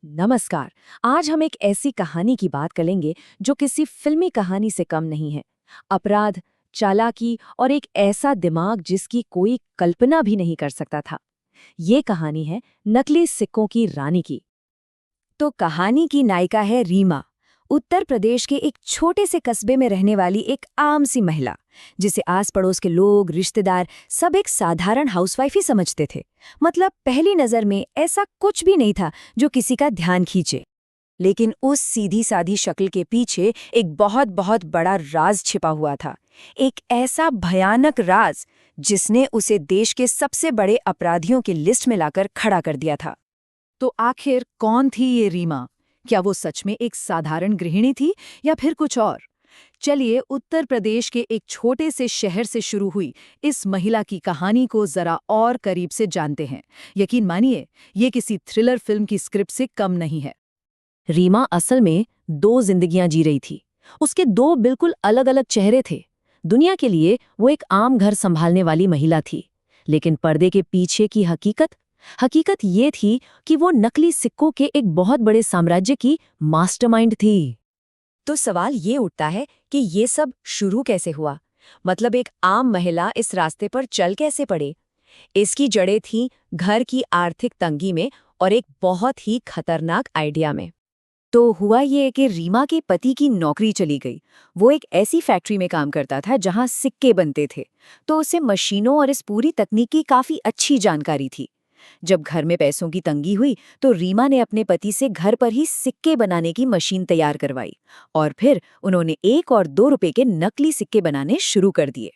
नमस्कार। आज हम एक ऐसी कहानी की बात करेंगे जो किसी फिल्मी कहानी से कम नहीं है। अपराध, चालाकी और एक ऐसा दिमाग जिसकी कोई कल्पना भी नहीं कर सकता था। ये कहानी है नकली सिक्कों की रानी की। तो कहानी की नायिका है रीमा, उत्तर प्रदेश के एक छोटे से कस्बे में रहने वाली एक आम सी महिला, जिसे आस पड़ोस के लोग, रिश्तेदार सब एक साधारण हाउसवाइफ ही समझते थे। मतलब पहली नजर में ऐसा कुछ भी नहीं था जो किसी का ध्यान खींचे। लेकिन उस सीधी साधी शक्ल के पीछे एक बहुत बहुत बड़ा राज छिपा हुआ था। एक ऐसा भयानक राज जिसने उसे देश के सबसे बड़े अपराधियों की लिस्ट में लाकर खड़ा कर दिया था। तो आखिर कौन थी ये रीमा? क्या वो सच में एक साधारण गृहिणी थी या फिर कुछ और? चलिए उत्तर प्रदेश के एक छोटे से शहर से शुरू हुई इस महिला की कहानी को जरा और करीब से जानते हैं। यकीन मानिए, ये किसी थ्रिलर फिल्म की स्क्रिप्ट से कम नहीं है। रीमा असल में दो जिंदगियां जी रही थी। उसके दो बिल्कुल अलग अलग चेहरे थे। दुनिया के लिए वो एक आम घर संभालने वाली महिला थी, लेकिन पर्दे के पीछे की हकीकत ये थी कि वो नकली सिक्कों के एक बहुत बड़े साम्राज्य की मास्टरमाइंड थी। तो सवाल ये उठता है कि ये सब शुरू कैसे हुआ? मतलब एक आम महिला इस रास्ते पर चल कैसे पड़े? इसकी जड़ें थीं घर की आर्थिक तंगी में और एक बहुत ही खतरनाक आइडिया में। तो हुआ ये कि रीमा के पति की नौकरी चली गई। वो एक ऐसी फैक्ट्री में काम करता था जहां सिक्के बनते थे, तो उसे मशीनों और इस पूरी तकनीक की काफी अच्छी जानकारी थी। जब घर में पैसों की तंगी हुई तो रीमा ने अपने पति से घर पर ही सिक्के बनाने की मशीन तैयार करवाई और फिर उन्होंने 1 और 2 रुपए के नकली सिक्के बनाने शुरू कर दिए।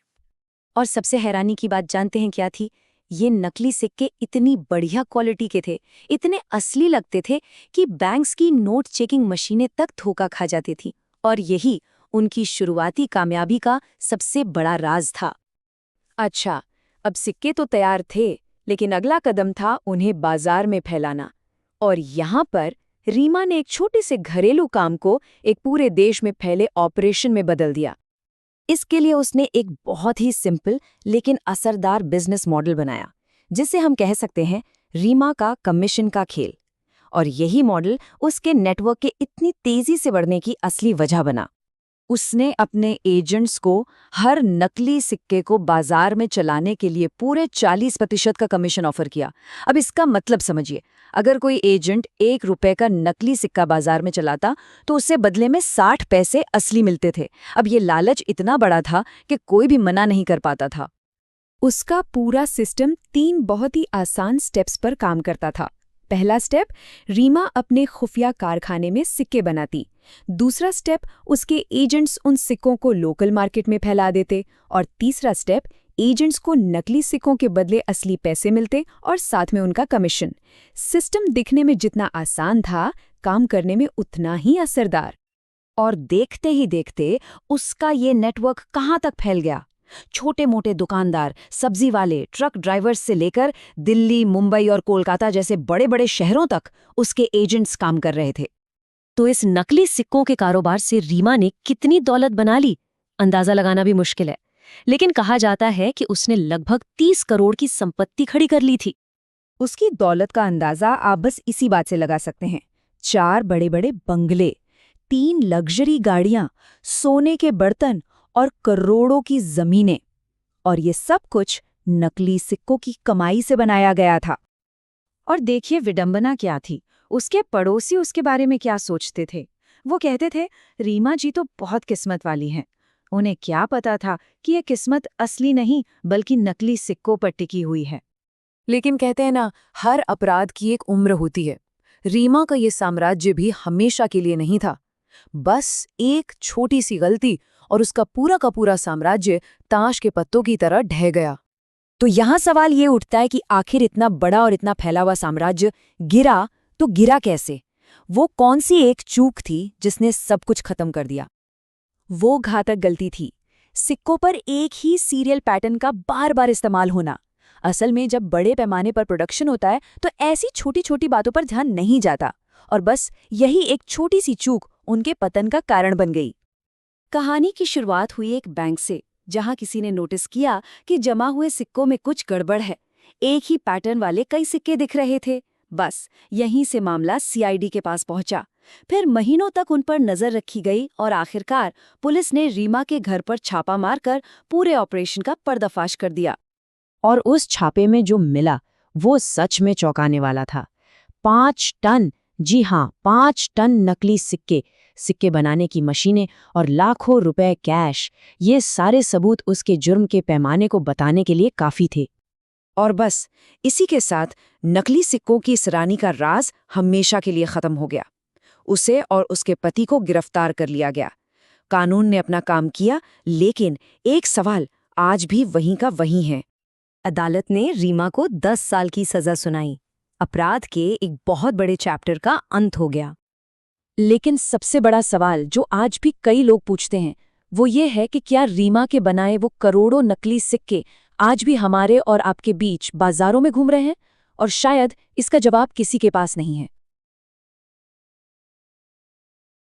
और सबसे हैरानी की बात जानते हैं क्या थी? ये नकली सिक्के इतनी बढ़िया क्वालिटी के थे, इतने असली लगते थे कि बैंक्स की नोट चेकिंग मशीनें तक धोखा खा जाती थी। और यही उनकी शुरुआती कामयाबी का सबसे बड़ा राज था। अच्छा, अब सिक्के तो तैयार थे, लेकिन अगला कदम था उन्हें बाजार में फैलाना। और यहाँ पर रीमा ने एक छोटे से घरेलू काम को एक पूरे देश में फैले ऑपरेशन में बदल दिया। इसके लिए उसने एक बहुत ही सिंपल लेकिन असरदार बिजनेस मॉडल बनाया, जिसे हम कह सकते हैं रीमा का कमीशन का खेल। और यही मॉडल उसके नेटवर्क के इतनी तेजी से बढ़ने की असली वजह बना। उसने अपने एजेंट्स को हर नकली सिक्के को बाजार में चलाने के लिए पूरे 40% का कमीशन ऑफर किया। अब इसका मतलब समझिए, अगर कोई एजेंट 1 रुपए का नकली सिक्का बाजार में चलाता तो उससे बदले में 60 पैसे असली मिलते थे। अब ये लालच इतना बड़ा था कि कोई भी मना नहीं कर पाता था। उसका पूरा सिस्टम 3 बहुत ही आसान स्टेप्स पर काम करता था। पहला स्टेप, रीमा अपने खुफिया कारखाने में सिक्के बनाती। दूसरा स्टेप, उसके एजेंट्स उन सिक्कों को लोकल मार्केट में फैला देते। और तीसरा स्टेप, एजेंट्स को नकली सिक्कों के बदले असली पैसे मिलते और साथ में उनका कमीशन। सिस्टम दिखने में जितना आसान था, काम करने में उतना ही असरदार। और देखते ही देखते उसका ये नेटवर्क कहाँ तक फैल गया। छोटे मोटे दुकानदार, सब्जी वाले, ट्रक ड्राइवर्स से लेकर दिल्ली, मुंबई और कोलकाता जैसे बड़े बड़े शहरों तक उसके एजेंट्स काम कर रहे थे। तो इस नकली सिक्कों के कारोबार से रीमा ने कितनी दौलत बना ली, अंदाजा लगाना भी मुश्किल है। लेकिन कहा जाता है कि उसने लगभग 30 करोड़ की संपत्ति खड़ी कर ली थी। उसकी दौलत का अंदाजा आप बस इसी बात से लगा सकते हैं। 4 बड़े बड़े बंगले, 3 लग्जरी गाड़ियां, सोने के बर्तन और करोड़ों की जमीनें। और ये सब कुछ नकली सिक्कों की कमाई से बनाया गया था। और देखिए विडंबना क्या थी, उसके पड़ोसी उसके बारे में क्या सोचते थे। वो कहते थे, रीमा जी तो बहुत किस्मत वाली हैं। उन्हें क्या पता था कि ये किस्मत असली नहीं बल्कि नकली सिक्कों पर टिकी हुई है। लेकिन कहते हैं ना, हर अपराध की एक उम्र होती है। रीमा का ये साम्राज्य भी हमेशा के लिए नहीं था। बस एक छोटी सी गलती और उसका पूरा का पूरा साम्राज्य ताश के पत्तों की तरह ढह गया। तो यहाँ सवाल ये उठता है कि आखिर इतना बड़ा और इतना फैला हुआ साम्राज्य गिरा तो गिरा कैसे? वो कौन सी एक चूक थी जिसने सब कुछ खत्म कर दिया? वो घातक गलती थी सिक्कों पर एक ही सीरियल पैटर्न का बार बार इस्तेमाल होना। असल में जब बड़े पैमाने पर प्रोडक्शन होता है तो ऐसी छोटी छोटी बातों पर ध्यान नहीं जाता, और बस यही एक छोटी सी चूक उनके पतन का कारण बन गई। कहानी की शुरुआत हुई एक बैंक से, जहां किसी ने नोटिस किया कि जमा हुए सिक्कों में कुछ गड़बड़ है। एक ही पैटर्न वाले कई सिक्के दिख रहे थे। बस यहीं से मामला सीआईडी के पास पहुंचा। फिर महीनों तक उन पर नजर रखी गई और आखिरकार पुलिस ने रीमा के घर पर छापा मारकर पूरे ऑपरेशन का पर्दाफाश कर दिया। और उस छापे में जो मिला वो सच में चौंकाने वाला था। 5 टन, जी हाँ 5 टन नकली सिक्के, सिक्के बनाने की मशीनें और लाखों रुपए कैश। ये सारे सबूत उसके जुर्म के पैमाने को बताने के लिए काफी थे। और बस इसी के साथ नकली सिक्कों की इस रानी का राज हमेशा के लिए खत्म हो गया। उसे और उसके पति को गिरफ्तार कर लिया गया। कानून ने अपना काम किया, लेकिन एक सवाल आज भी वहीं का वहीं है। अदालत ने रीमा को 10 साल की सजा सुनाई। अपराध के एक बहुत बड़े चैप्टर का अंत हो गया। लेकिन सबसे बड़ा सवाल जो आज भी कई लोग पूछते हैं वो ये है कि क्या रीमा के बनाए वो करोड़ों नकली सिक्के आज भी हमारे और आपके बीच बाजारों में घूम रहे हैं? और शायद इसका जवाब किसी के पास नहीं है।